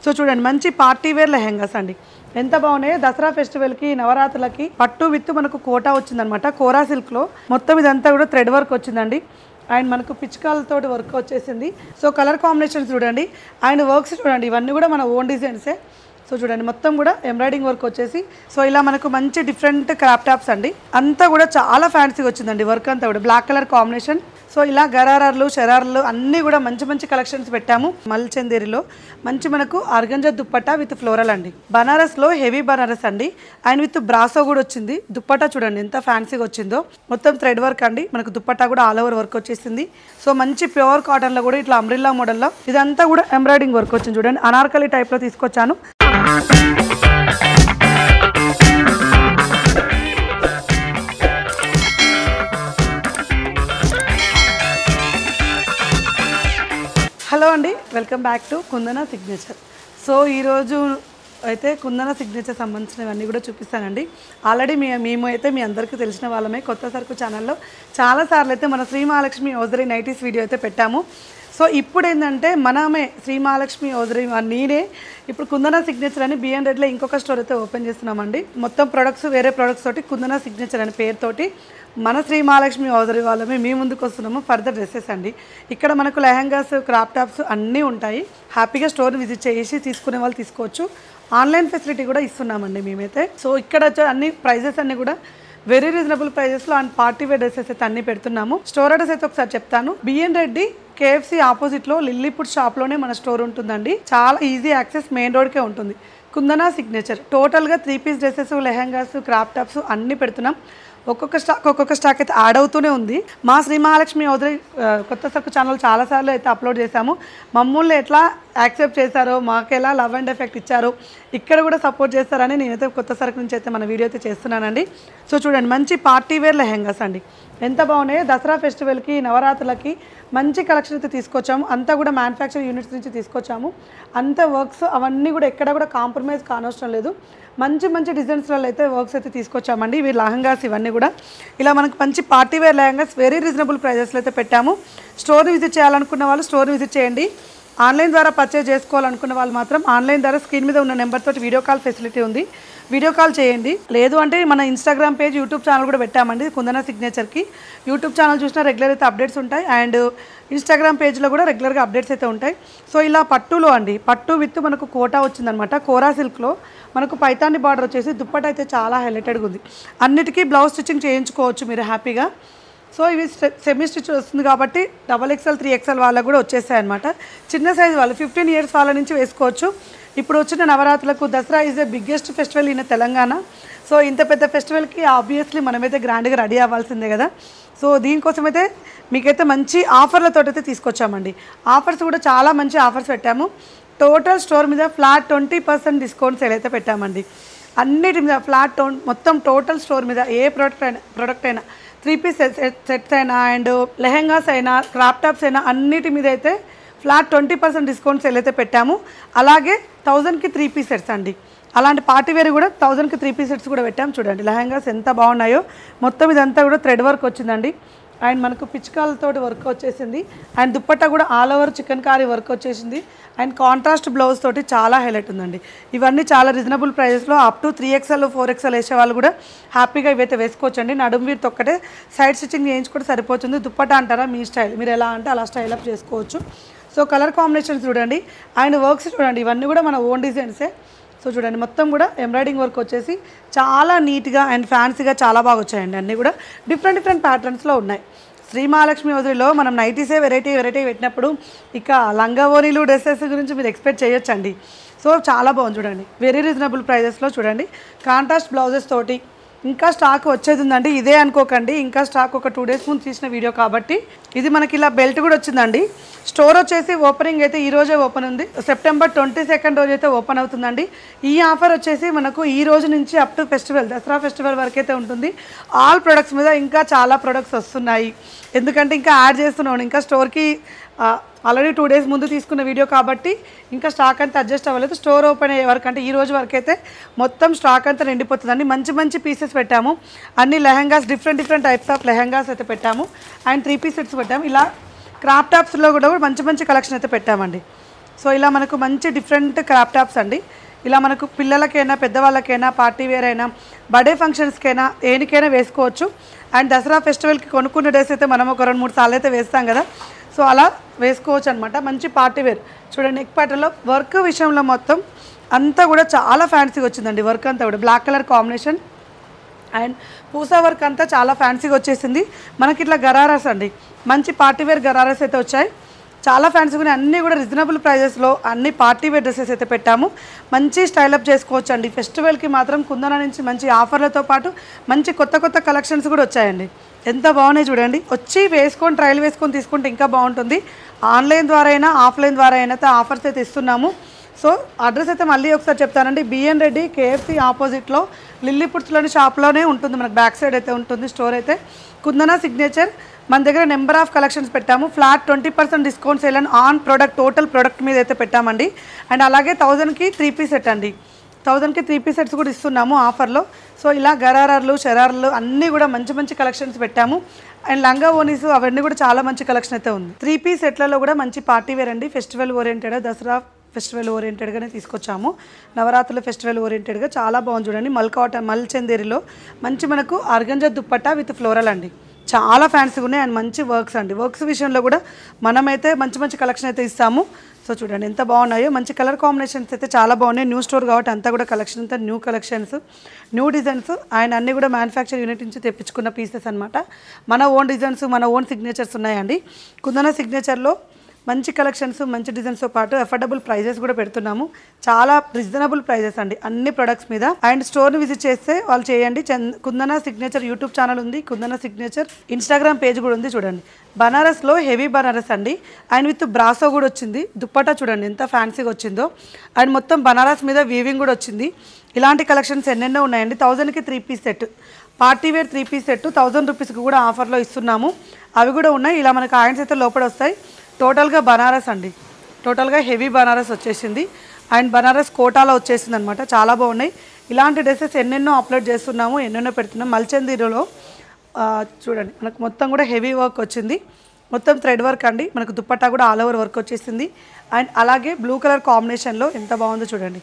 So చూడండి మంచి party wear lehengas అండి. ఎంత బాగున్నాయో. దసరా ఫెస్టివల్కి నవరాత్రులకి పట్టు విత్ మనకు కోటా వచ్చిందనమాట. కోరా సిల్క్లో మొత్తం ఇదంతా కూడా థ్రెడ్ వర్క్ వచ్చిందండి. అండ్ మనకు పిచ్చుకాలతో వర్క్ వచ్చేసింది. సో కలర్ కాంబినేషన్స్ చూడండి అండ్ వర్క్స్ చూడండి, ఇవన్నీ కూడా మన ఓన్ డిజైన్సే. సో చూడండి మొత్తం కూడా ఎంబ్రాయిడింగ్ వర్క్ వచ్చేసి సో ఇలా మనకు మంచి డిఫరెంట్ క్రాప్ టాప్స్ అండి. అంతా కూడా చాలా ఫ్యాన్సీగా వచ్చిందండి వర్క్ అంతా కూడా. Black colour combination. సో ఇలా గరారాలు షరారాలు అన్నీ కూడా మంచి మంచి కలెక్షన్స్ పెట్టాము. మల్చందేరిలో మంచి మనకు ఆర్గంజా దుప్పట్టా విత్ ఫ్లోరల్ అండి. బనారస్లో హెవీ బనారస్ అండి అండ్ విత్ బ్రాసో కూడా వచ్చింది. దుప్పట్టా చూడండి ఎంత ఫ్యాన్సీగా వచ్చిందో. మొత్తం థ్రెడ్ వర్క్ అండి. మనకు దుప్పట్టా కూడా ఆల్ ఓవర్ వర్క్ వచ్చేసింది. సో మంచి ప్యూర్ కాటన్లో కూడా ఇట్లా అంబ్రిల్లా మోడల్లో ఇదంతా కూడా ఎంబ్రాయిడింగ్ వర్క్ వచ్చింది చూడండి. అనార్కలి టైప్లో తీసుకొచ్చాను. హలో అండి, welcome back to Kundana signature. So ఈరోజు అయితే కుందన సిగ్నేచర్ సంబంధించినవన్నీ కూడా చూపిస్తానండి. ఆల్రెడీ మేము అయితే మీ అందరికీ తెలిసిన వాళ్ళమే. కొత్త సరుకు ఛానల్లో చాలాసార్లు అయితే మన Sri Mahalakshmi hosiery nighties video అయితే పెట్టాము. సో ఇప్పుడు ఏంటంటే మనమే శ్రీ మహాలక్ష్మి హోజరీ నేనే ఇప్పుడు కుందన సిగ్నేచర్ అని B&Redలో ఇంకొక స్టోర్ అయితే ఓపెన్ చేస్తున్నామండి. మొత్తం ప్రొడక్ట్స్ వేరే ప్రొడక్ట్స్ తోటి కుందన సిగ్నేచర్ అనే పేరుతోటి మన శ్రీ మహాలక్ష్మి హోజరీ వాళ్ళమే మీ ముందుకు వస్తున్నాము. ఫర్దర్ డ్రెస్సెస్ అండి. ఇక్కడ మనకు లెహంగాస్ క్రాప్ టాప్స్ అన్నీ ఉంటాయి. హ్యాపీగా స్టోర్ విజిట్ చేసి తీసుకునే వాళ్ళు తీసుకోవచ్చు. ఆన్లైన్ ఫెసిలిటీ కూడా ఇస్తున్నామండి మేమైతే. సో ఇక్కడ అన్ని ప్రైజెస్ అన్నీ కూడా వెరీ రీజనబుల్ ప్రైజెస్లో అండ్ పార్టీ వేర్ డ్రెస్సెస్ అయితే అన్ని పెడుతున్నాము. స్టోర్ అడ్రస్ అయితే ఒకసారి చెప్తాను. B&Redd KFC ఆపోజిట్లో లిల్లీపుడ్ షాప్లోనే మన స్టోర్ ఉంటుందండి. చాలా ఈజీ యాక్సెస్, మెయిన్ రోడ్కే ఉంటుంది. కుందన సిగ్నేచర్ టోటల్గా 3 piece dresses, lehengas, crop tops అన్నీ పెడుతున్నాం. ఒక్కొక్క స్టాక్ అయితే యాడ్ అవుతూనే ఉంది. మా శ్రీ మహాలక్ష్మి హోజరీ కొత్త సరుకు ఛానల్ చాలాసార్లు అయితే అప్లోడ్ చేశాము. మమ్మల్ని ఎట్లా యాక్సెప్ట్ చేశారో, మాకు ఎలా లవ్ అండ్ ఎఫెక్ట్ ఇచ్చారో, ఇక్కడ కూడా సపోర్ట్ చేస్తారని నేనైతే కొత్త సరుకు నుంచి అయితే మన వీడియో అయితే చేస్తున్నానండి. సో చూడండి మంచి పార్టీ వేర్ లెహెంగాస్ అండి. ఎంత బాగున్నాయో. దసరా ఫెస్టివల్కి నవరాత్రులకి మంచి కలెక్షన్ అయితే తీసుకొచ్చాము. అంతా కూడా మ్యానుఫ్యాక్చర్ యూనిట్స్ నుంచి తీసుకొచ్చాము. అంత వర్క్స్ అవన్నీ కూడా ఎక్కడ కూడా కాంప్రమైజ్ కానవసరం లేదు. మంచి మంచి డిజైన్స్లలో అయితే వర్క్స్ అయితే తీసుకొచ్చామండి. ఇవి లెహంగాస్ ఇవన్నీ కూడా ఇలా మనకు మంచి party wear lehengas very reasonable ప్రైజెస్లో అయితే పెట్టాము. స్టోర్ విజిట్ చేయాలనుకున్న వాళ్ళు స్టోర్ విజిట్ చేయండి. ఆన్లైన్ ద్వారా పర్చేజ్ చేసుకోవాలనుకున్న వాళ్ళు మాత్రం ఆన్లైన్ ద్వారా స్క్రీన్ మీద ఉన్న నెంబర్ తోటి వీడియో కాల్ ఫెసిలిటీ ఉంది. వీడియో కాల్ చేయండి. లేదు అంటే మన ఇన్స్టాగ్రామ్ పేజ్, యూట్యూబ్ ఛానల్ కూడా పెట్టామండి కుందన సిగ్నేచర్కి. యూట్యూబ్ ఛానల్ చూసినా రెగ్యులర్ అయితే అప్డేట్స్ ఉంటాయి అండ్ ఇన్స్టాగ్రామ్ పేజ్లో కూడా రెగ్యులర్గా అప్డేట్స్ అయితే ఉంటాయి. సో ఇలా పట్టులో అండి, పట్టు విత్ మనకు కోటా వచ్చిందనమాట. కోరా సిల్క్లో మనకు పైతాని బార్డర్ వచ్చేసి దుప్పట అయితే చాలా హైలైటెడ్గా ఉంది. అన్నిటికీ బ్లౌజ్ స్టిచ్చింగ్ చేయించుకోవచ్చు మీరు హ్యాపీగా. సో ఇవి సెమీ స్టిచ్ వస్తుంది కాబట్టి XXL 3XL వాళ్ళకు కూడా వచ్చేసాయి అనమాట. చిన్న సైజు వాళ్ళు 15 ఇయర్స్ వాళ్ళ నుంచి వేసుకోవచ్చు. ఇప్పుడు వచ్చిన నవరాత్రులకు Dasara is the biggest festival in Telangana. So ఇంత పెద్ద ఫెస్టివల్కి ఆబ్వియస్లీ మనమైతే గ్రాండ్గా రెడీ అవ్వాల్సిందే కదా. సో దీనికోసం అయితే మీకైతే మంచి ఆఫర్లతో అయితే తీసుకొచ్చామండి. ఆఫర్స్ కూడా చాలా మంచి ఆఫర్స్ పెట్టాము. టోటల్ స్టోర్ మీద ఫ్లాట్ 20% డిస్కౌంట్ సేల్ అయితే పెట్టామండి. అన్నిటి మీద ఫ్లాట్ మొత్తం టోటల్ స్టోర్ మీద ఏ ప్రోడక్ట్ అయినా 3 పీస్ సెట్స్ అయినా అండ్ లెహెంగాస్ అయినా క్రాప్ టాప్స్ అయినా అన్నిటి మీద అయితే ఫ్లాట్ 20% డిస్కౌంట్ సేల్ అయితే పెట్టాము. అలాగే 1000కి 3 పీస్ సెట్స్ అండి. అలాంటి పార్టీ వేర్ కూడా 1000కి 3 పీస్ సెట్స్ కూడా పెట్టాము. చూడండి లెహంగాస్ ఎంత బాగున్నాయో. మొత్తం ఇదంతా కూడా థ్రెడ్ వర్క్ వచ్చిందండి అండ్ మనకు పిచ్చుకాలతో వర్క్ వచ్చేసింది అండ్ దుప్పట్టా కూడా all over chikankari work వచ్చేసింది అండ్ కాంట్రాస్ట్ బ్లౌజ్ తోటి చాలా హైలైట్ ఉందండి. ఇవన్నీ చాలా రీజనబుల్ ప్రైజెస్లో అప్ టు 3XL 4XL వేసే వాళ్ళు కూడా హ్యాపీగా ఇవైతే వేసుకోవచ్చండి. నడుము వీరితో ఒక్కటే సైడ్ స్టిచ్చింగ్ చేయించుకుంటే సరిపోతుంది. దుప్పట్టా అంటారా మీ స్టైల్, మీరు ఎలా అంటే అలా స్టైల్ అప్ చేసుకోవచ్చు. సో కలర్ కాంబినేషన్స్ చూడండి అండ్ వర్క్స్ చూడండి, ఇవన్నీ కూడా మన ఓన్ డిజైన్సే. సో చూడండి మొత్తం కూడా ఎంబ్రాయిడింగ్ వర్క్ వచ్చేసి చాలా నీట్గా అండ్ ఫ్యాన్సీగా చాలా బాగా వచ్చాయండి. అన్నీ కూడా డిఫరెంట్ ప్యాటర్న్స్లో ఉన్నాయి. శ్రీ మహాలక్ష్మి హోజరీలో మనం నైటీసే వెరైటీ పెట్టినప్పుడు ఇక లంగా ఓనీలు డ్రెస్సెస్ గురించి మీరు ఎక్స్పెక్ట్ చేయొచ్చండి. సో చాలా బాగుంది చూడండి. వెరీ రీజనబుల్ ప్రైజెస్లో చూడండి. కాంట్రాస్ట్ బ్లౌజెస్ తోటి ఇంకా స్టాక్ వచ్చేది ఉందండి. ఇదే అనుకోకండి, ఇంకా స్టాక్ ఒక 2 డేస్ ముందు తీసిన వీడియో కాబట్టి. ఇది మనకి ఇలా బెల్ట్ కూడా వచ్చిందండి. స్టోర్ వచ్చేసి ఓపెనింగ్ అయితే ఈరోజే ఓపెన్ ఉంది. సెప్టెంబర్ 22 రోజు అయితే ఓపెన్ అవుతుందండి. ఈ ఆఫర్ వచ్చేసి మనకు ఈ రోజు నుంచి up to festival Dasara festival వరకు అయితే ఉంటుంది. ఆల్ ప్రొడక్ట్స్ మీద ఇంకా చాలా ప్రొడక్ట్స్ వస్తున్నాయి. ఎందుకంటే ఇంకా యాడ్ చేస్తున్నాను. ఇంకా స్టోర్కి ఆల్రెడీ 2 డేస్ ముందు తీసుకున్న వీడియో కాబట్టి ఇంకా స్టాక్ అంతా అడ్జస్ట్ అవ్వలేదు. స్టోర్ ఓపెన్ అయ్యే వరకు అంటే ఈ రోజు వరకు అయితే మొత్తం స్టాక్ అంతా నిండిపోతుందండి. మంచి పీసెస్ పెట్టాము. అన్ని lehengas different types of lehengas అయితే పెట్టాము అండ్ 3 పీస్ సెట్స్ పెట్టాము. ఇలా క్రాప్ టాప్స్లో కూడా మంచి కలెక్షన్ అయితే పెట్టామండి. సో ఇలా మనకు మంచి డిఫరెంట్ క్రాప్ టాప్స్ అండి. ఇలా మనకు పిల్లలకైనా పెద్దవాళ్ళకైనా పార్టీ వేర్ అయినా బర్త్డే ఫంక్షన్స్కైనా దేనికైనా వేసుకోవచ్చు. అండ్ దసరా ఫెస్టివల్కి కొనుక్కున్న డ్రెస్ అయితే మనం ఒక 2-3 సార్లు అయితే వేస్తాం కదా, సో అలా వేసుకోవచ్చు అనమాట. మంచి పార్టీ వేర్ చూడండి. నెక్ ప్యాటర్న్లో వర్క్ విషయంలో మొత్తం అంతా కూడా చాలా ఫ్యాన్సీగా వచ్చిందండి. వర్క్ అంతా కూడా బ్లాక్ కలర్ కాంబినేషన్ అండ్ పూసా వర్క్ అంతా చాలా ఫ్యాన్సీగా వచ్చేసింది. మనకి ఇట్లా గరారాస్ అండి, మంచి పార్టీ వేర్ గరారాస్ అయితే వచ్చాయి. చాలా ఫ్యాన్సీగా అన్నీ కూడా రీజనబుల్ ప్రైజెస్లో అన్ని పార్టీ వేర్ డ్రెస్సెస్ అయితే పెట్టాము. మంచి స్టైలప్ చేసుకోవచ్చు అండి. ఫెస్టివల్కి మాత్రం కుందన నుంచి మంచి ఆఫర్లతో పాటు మంచి కొత్త కొత్త కలెక్షన్స్ కూడా వచ్చాయండి. ఎంత బాగున్నాయి చూడండి. వచ్చి వేసుకొని ట్రయల్ వేసుకొని తీసుకుంటే ఇంకా బాగుంటుంది. ఆన్లైన్ ద్వారా అయినా ఆఫ్లైన్ ద్వారా అయినా ఆఫర్స్ అయితే ఇస్తున్నాము. సో అడ్రస్ అయితే మళ్ళీ ఒకసారి చెప్తానండి. బిఎన్ రెడ్డి కేఎఫ్సి ఆపోజిట్లో లిల్లీపుట్స్లోని షాప్లోనే ఉంటుంది. మనకు బ్యాక్ సైడ్ అయితే ఉంటుంది స్టోర్ అయితే. కుందన సిగ్నేచర్ మన దగ్గర నెంబర్ ఆఫ్ కలెక్షన్స్ పెట్టాము. Flat 20% discount sale on product total product మీద అయితే పెట్టామండి. అండ్ అలాగే 1000కి 3 పీస్ సెట్ అండి. 1000కి 3 పీస్ సెట్స్ కూడా ఇస్తున్నాము ఆఫర్లో. సో ఇలా గరారాలు షరార్లు అన్నీ కూడా మంచి మంచి కలెక్షన్స్ పెట్టాము. అండ్ లంగా ఓనీస్ అవన్నీ కూడా చాలా మంచి కలెక్షన్ అయితే ఉంది. 3 పీస్ సెట్లలో కూడా మంచి పార్టీ వేర్ అండి. ఫెస్టివల్ ఓరియంటెడ్, దసరా ఫెస్టివల్ ఓరియంటెడ్గానే తీసుకొచ్చాము. నవరాత్రుల ఫెస్టివల్ ఓరియంటెడ్గా చాలా బాగుంది చూడండి. మల్చందేరిలో మంచి మనకు ఆర్గంజా దుప్పట్టా విత్ ఫ్లోరల్ అండి. చాలా ఫ్యాన్సీగా ఉన్నాయి అండ్ మంచి వర్క్స్ అండి. వర్క్స్ విషయంలో కూడా మనమైతే మంచి మంచి కలెక్షన్ అయితే ఇస్తాము. సో చూడండి ఎంత బాగున్నాయో. మంచి కలర్ కాంబినేషన్స్ అయితే చాలా బాగున్నాయి. న్యూ స్టోర్ కాబట్టి అంతా కూడా కలెక్షన్ అంతా new collections, new designs and అన్నీ కూడా మ్యానుఫ్యాక్చర్ యూనిట్ నుంచి తెప్పించుకున్న పీసెస్ అనమాట. మన ఓన్ డిజైన్స్, మన ఓన్ సిగ్నేచర్స్ ఉన్నాయండి. కుందన సిగ్నేచర్లో మంచి కలెక్షన్స్, మంచి డిజైన్స్తో పాటు అఫోర్డబుల్ ప్రైజెస్ కూడా పెడుతున్నాము. చాలా రీజనబుల్ ప్రైజెస్ అండి అన్ని ప్రొడక్ట్స్ మీద. అండ్ స్టోర్ని విజిట్ చేస్తే వాళ్ళు చేయండి. కుందన సిగ్నేచర్ యూట్యూబ్ ఛానల్ ఉంది, కుందన సిగ్నేచర్ ఇన్స్టాగ్రామ్ పేజ్ కూడా ఉంది. చూడండి బనారస్లో హెవీ బనారస్ అండి. అండ్ విత్ బ్రాసో కూడా వచ్చింది. దుప్పట్టా చూడండి ఎంత ఫ్యాన్సీగా వచ్చిందో. అండ్ మొత్తం బనారస్ మీద వీవింగ్ కూడా వచ్చింది. ఇలాంటి కలెక్షన్స్ ఎన్నెన్నో ఉన్నాయండి. 1000కి 3 piece set, party wear 3 piece set 1000 రూపీస్కి కూడా ఆఫర్లో ఇస్తున్నాము. అవి కూడా ఉన్నాయి. ఇలా మనకు కాయిన్స్ అయితే లోపల వస్తాయి. టోటల్గా బనారస్ అండి, టోటల్గా హెవీ బనారస్ వచ్చేసింది. అండ్ బనారస్ కోటాలో వచ్చేసింది అనమాట. చాలా బాగున్నాయి. ఇలాంటి డ్రెస్సెస్ ఎన్నెన్నో అప్లోడ్ చేస్తున్నాము, ఎన్నెన్నో పెడుతున్నాం. మల్చందీరులో చూడండి మనకు మొత్తం కూడా హెవీ వర్క్ వచ్చింది. మొత్తం థ్రెడ్ వర్క్ అండి. మనకు దుప్పట్టా కూడా ఆల్ ఓవర్ వర్క్ వచ్చేసింది. అండ్ అలాగే బ్లూ కలర్ కాంబినేషన్లో ఎంత బాగుందో చూడండి.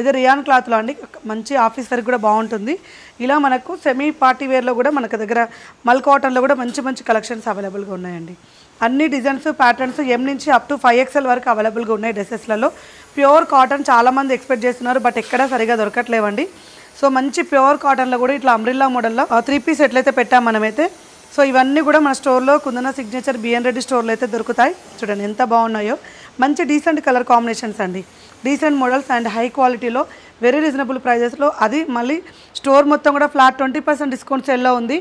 ఇది రియాన్ క్లాత్లో అండి, మంచి ఆఫీస్ వర్క్ కూడా బాగుంటుంది. ఇలా మనకు సెమీ పార్టీ వేర్లో కూడా మనకు దగ్గర మల్ కాటన్లో కూడా మంచి మంచి కలెక్షన్స్ అవైలబుల్గా ఉన్నాయండి. అన్ని డిజైన్స్ ప్యాటర్న్స్ M నుంచి అప్ టు 5XL వరకు అవైలబుల్గా ఉన్నాయి డ్రెస్సెస్లలో. ప్యూర్ కాటన్ చాలామంది ఎక్స్పెక్ట్ చేస్తున్నారు, బట్ ఎక్కడా సరిగా దొరకట్లేవండి. సో మంచి ప్యూర్ కాటన్లో కూడా ఇట్లా అంబ్రిల్లా మోడల్లో 3 పీస్ ఎట్లయితే పెట్టాం మనమైతే. సో ఇవన్నీ కూడా మన స్టోర్లో కుందన సిగ్నేచర్ బిఎన్ రెడ్డి స్టోర్లో అయితే దొరుకుతాయి. చూడండి ఎంత బాగున్నాయో. మంచి డీసెంట్ కలర్ కాంబినేషన్స్ అండి, డీసెంట్ మోడల్స్ అండ్ హై క్వాలిటీలో వెరీ రీజనబుల్ ప్రైజెస్లో. అది మళ్ళీ స్టోర్ మొత్తం కూడా ఫ్లాట్ 20% డిస్కౌంట్ సెల్లో ఉంది.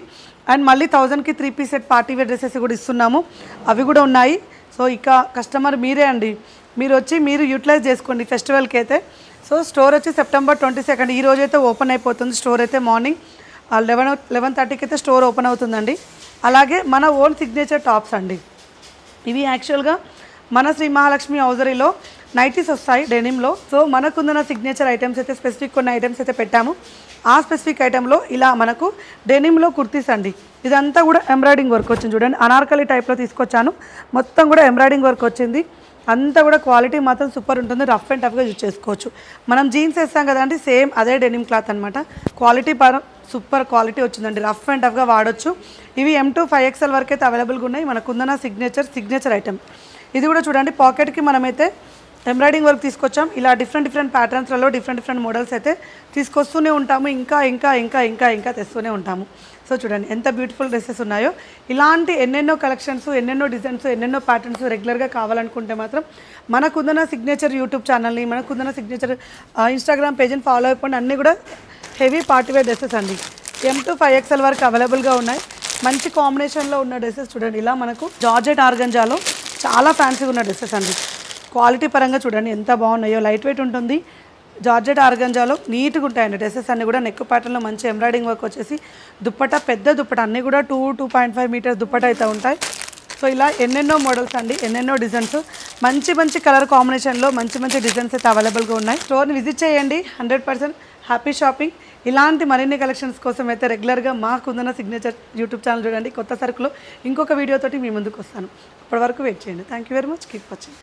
అండ్ మళ్ళీ 1000కి 3 piece set party wear dresses కూడా ఇస్తున్నాము. అవి కూడా ఉన్నాయి. సో ఇక కస్టమర్ మీరే అండి, మీరు వచ్చి మీరు యూటిలైజ్ చేసుకోండి ఫెస్టివల్కి అయితే. సో స్టోర్ వచ్చి సెప్టెంబర్ 22 ఈ రోజైతే ఓపెన్ అయిపోతుంది. స్టోర్ అయితే మార్నింగ్ 11:30కి అయితే స్టోర్ ఓపెన్ అవుతుందండి. అలాగే మన ఓన్ సిగ్నేచర్ టాప్స్ అండి ఇవి. యాక్చువల్గా మన శ్రీ మహాలక్ష్మి హౌజరీలో నైటీస్ వస్తాయి డెనిమ్లో. సో మనకున్న సిగ్నేచర్ ఐటమ్స్ అయితే స్పెసిఫిక్ కొన్ని ఐటమ్స్ అయితే పెట్టాము. ఆ స్పెసిఫిక్ ఐటెంలో ఇలా మనకు డెనిమ్లో కుర్తీస్ అండి. ఇదంతా కూడా ఎంబ్రాయిడింగ్ వర్క్ వచ్చింది చూడండి. అనార్కలి టైప్లో తీసుకొచ్చాను. మొత్తం కూడా ఎంబ్రాయిడింగ్ వర్క్ వచ్చింది. అంతా కూడా క్వాలిటీ మాత్రం సూపర్ ఉంటుంది. రఫ్ అండ్ టఫ్గా యూజ్ చేసుకోవచ్చు. మనం జీన్స్ వేస్తాం కదండి, సేమ్ అదే డెనిమ్ క్లాత్ అనమాట. క్వాలిటీ సూపర్ క్వాలిటీ వచ్చిందండి. రఫ్ అండ్ టఫ్గా వాడచ్చు. ఇవి M to 5XL వరకు అయితే అవైలబుల్గా ఉన్నాయి. మనకుందన సిగ్నేచర్ ఐటమ్. ఇది కూడా చూడండి, పాకెట్కి మనమైతే ఎంబ్రాయిడింగ్ వర్క్ తీసుకొచ్చాం. ఇలా డిఫరెంట్ ప్యాటర్న్స్లలో డిఫరెంట్ మోడల్స్ అయితే తీసుకొస్తూనే ఉంటాము. ఇంకా తెస్తూనే ఉంటాము. సో చూడండి ఎంత బ్యూటిఫుల్ డ్రెస్సెస్ ఉన్నాయో. ఇలాంటి ఎన్నెన్నో కలెక్షన్స్, ఎన్నెన్నో డిజైన్స్, ఎన్నెన్నో ప్యాటర్న్స్ రెగ్యులర్గా కావాలనుకుంటే మాత్రం మనకుందన సిగ్నేచర్ యూట్యూబ్ ఛానల్ని, మనకుందన సిగ్నేచర్ ఇన్స్టాగ్రామ్ పేజ్ని ఫాలో అయిపోండి. అన్నీ కూడా హెవీ పార్టీవేర్ డ్రెస్సెస్ అండి. M to 5XL వరకు అవైలబుల్గా ఉన్నాయి. మంచి కాంబినేషన్లో ఉన్న డ్రెస్సెస్ చూడండి. ఇలా మనకు జార్జెట్ ఆర్గంజాలో చాలా ఫ్యాన్సీగా ఉన్న డ్రెస్సెస్ అండి. క్వాలిటీ పరంగా చూడండి ఎంత బాగున్నాయో. లైట్ వెయిట్ ఉంటుంది. జార్జెట్ ఆర్గంజాలో నీట్గా ఉంటాయండి డ్రెస్సెస్ అన్నీ కూడా. నెక్ ప్యాటర్న్లో మంచి ఎంబ్రాయిడింగ్ వర్క్ వచ్చేసి దుప్పట, పెద్ద దుప్పట అన్నీ కూడా 2.5 మీటర్స్ దుప్పట అయితే ఉంటాయి. సో ఇలా ఎన్నెన్నో మోడల్స్ అండి, ఎన్నెన్నో డిజైన్స్, మంచి కలర్ కాంబినేషన్లో మంచి డిజైన్స్ అయితే అవైలబుల్గా ఉన్నాయి. స్టోర్ని విజిట్ చేయండి. 100% హ్యాపీ షాపింగ్. ఇలాంటి మరిన్ని కలెక్షన్స్ కోసం అయితే రెగ్యులర్గా మాకుందన సిగ్నేచర్ యూట్యూబ్ ఛానల్ చూడండి. కొత్త సరుకులో ఇంకొక వీడియోతోటి మీ ముందుకు వస్తాను. అప్పటి వరకు వెయిట్ చేయండి. Thank you very much. Keep watching.